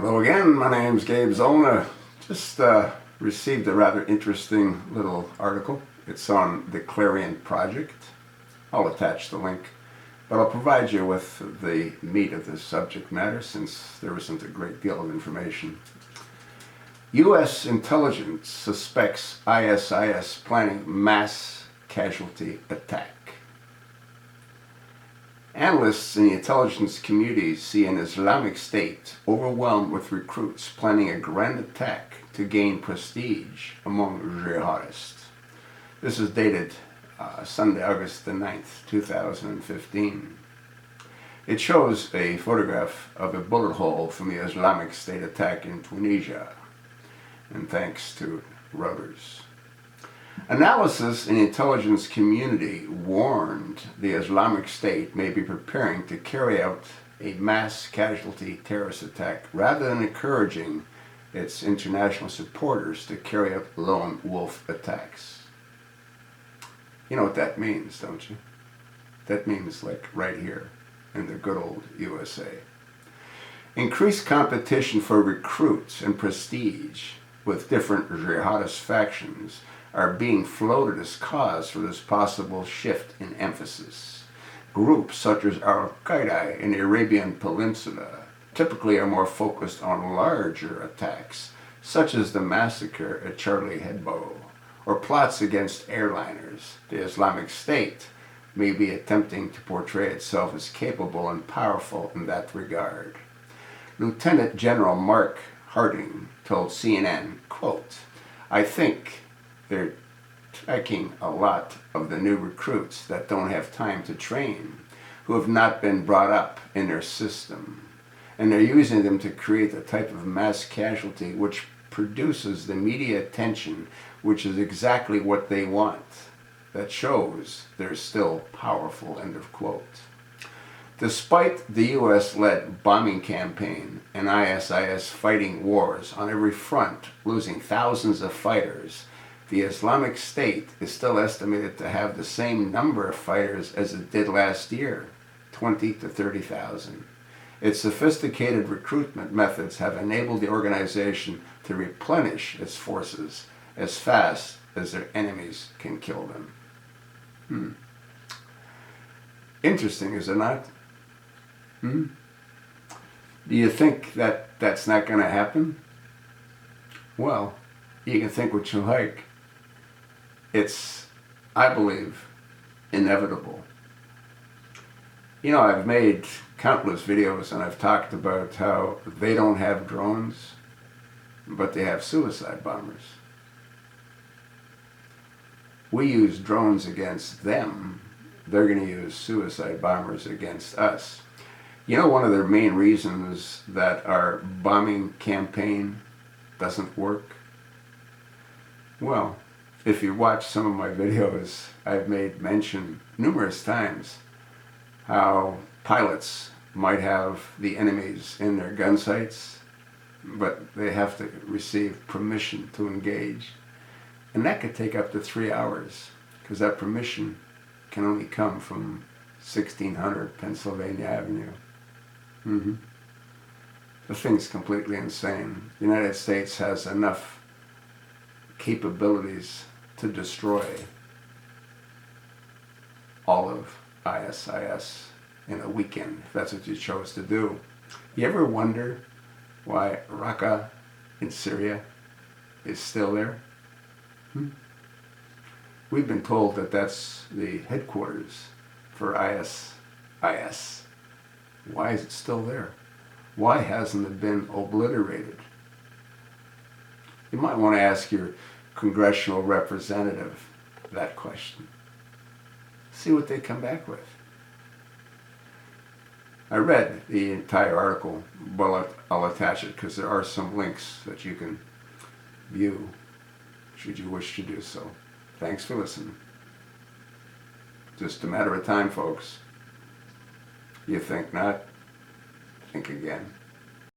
Hello again, my name's Gabe Zolna. Just received a rather interesting little article. It's on the Clarion Project. I'll attach the link, but I'll provide you with the meat of the subject matter since there isn't a great deal of information. U.S. intelligence suspects ISIS planning mass casualty attack. Analysts in the intelligence community see an Islamic State overwhelmed with recruits planning a grand attack to gain prestige among jihadists. This is dated Sunday, August the 9th, 2015. It shows a photograph of a bullet hole from the Islamic State attack in Tunisia, and thanks to Reuters. Analysis in the intelligence community warned the Islamic State may be preparing to carry out a mass casualty terrorist attack rather than encouraging its international supporters to carry out lone wolf attacks. You know what that means, don't you? That means like right here in the good old USA. Increased competition for recruits and prestige with different jihadist factions are being floated as cause for this possible shift in emphasis. Groups such as al-Qaeda in the Arabian Peninsula typically are more focused on larger attacks, such as the massacre at Charlie Hebdo, or plots against airliners. The Islamic State may be attempting to portray itself as capable and powerful in that regard. Lieutenant General Mark Harding told CNN, quote, "I think they're taking a lot of the new recruits that don't have time to train, who have not been brought up in their system, and they're using them to create a type of mass casualty which produces the media attention, which is exactly what they want. That shows they're still powerful," end of quote. Despite the U.S.-led bombing campaign and ISIS fighting wars on every front, losing thousands of fighters, the Islamic State is still estimated to have the same number of fighters as it did last year, 20 to 30,000. Its sophisticated recruitment methods have enabled the organization to replenish its forces as fast as their enemies can kill them. Interesting, is it not? Do you think that that's not going to happen? Well, you can think what you like. It's, I believe, inevitable. You know, I've made countless videos and I've talked about how they don't have drones, but they have suicide bombers. We use drones against them. They're going to use suicide bombers against us. You know, one of the main reasons that our bombing campaign doesn't work? Well, if you watch some of my videos, I've made mention numerous times how pilots might have the enemies in their gun sights, but they have to receive permission to engage. And that could take up to 3 hours, because that permission can only come from 1600 Pennsylvania Avenue. The thing's completely insane. The United States has enough capabilities to destroy all of ISIS in a weekend, if that's what you chose to do. You ever wonder why Raqqa in Syria is still there? We've been told that that's the headquarters for ISIS. Why is it still there? Why hasn't it been obliterated? You might want to ask your congressional representative that question. See what they come back with. I read the entire article, but I'll attach it because there are some links that you can view should you wish to do so. Thanks for listening. Just a matter of time, folks. You think not? Think again.